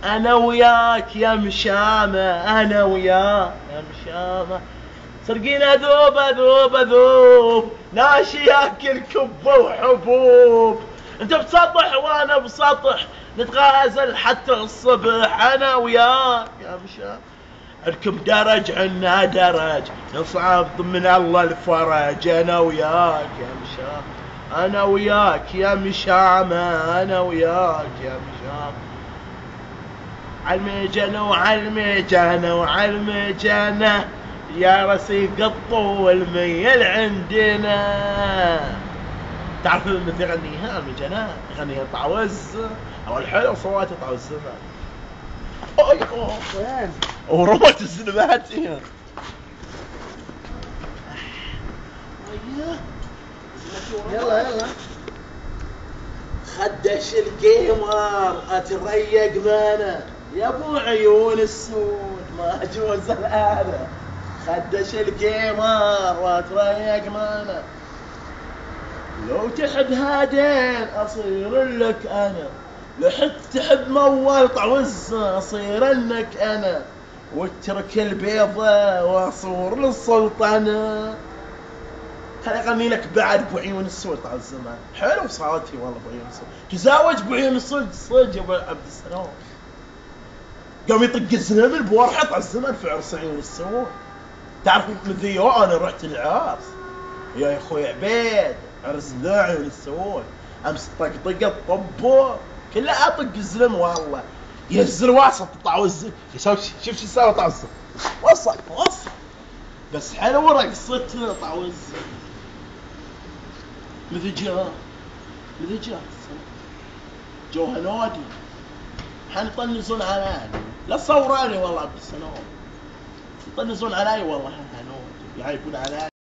انا وياك يا مشامة، انا وياك يا مشامة، سرقين اذوب اذوب اذوب، ناشي ياكل كبة وحبوب، انت بسطح وانا بسطح، نتغازل حتى الصبح، انا وياك يا مشامة، اركب درج عنا درج، نصعد من الله الفرج، انا وياك يا مشامة، انا وياك يا مشامة، انا وياك يا مشامة، عالمجنة وعالمجنة وعالمجنة، يا رسيق الطول ميل عندنا. تعرف من يغنيها المجنة؟ يغنيها طعوز، او الحلو صوت طعوز الزمان. وين؟ ورمت الزلمات هنا. يلا يلا. خدش القمر اتريق مانا، يا ابو عيون السود ما اجوز الآلة، خدش القمر واتريق مانا، لو تحب هادين اصير لك انا، لو تحب موال طعوز اصير لك انا، واترك البيضة واصور للسلطنة. خلي اغني لك بعد ابو عيون السود طال الزمان، حلو صوتي والله ابو عيون السود، تزاوج ابو عيون السود صدق يا ابو عبد السلام، قام يطق الزنبل بورحه طال الزمان في عرس عيون السود. تعرف مثل انا رحت العرس يا اخوي عبيد، عرس ذا عيون السود، امس طقطقه طبه كلها اطق الزلم والله، يهز الوسط طعوز يسوي، شوف شو سوى طعوز، وصل بس حلو رقصتنا طعوز، مثل جاء جو هنودي حنطنزون علي، لا تصوراني والله عبد السلام، يطنزون علي والله هنودي يعيبون علي.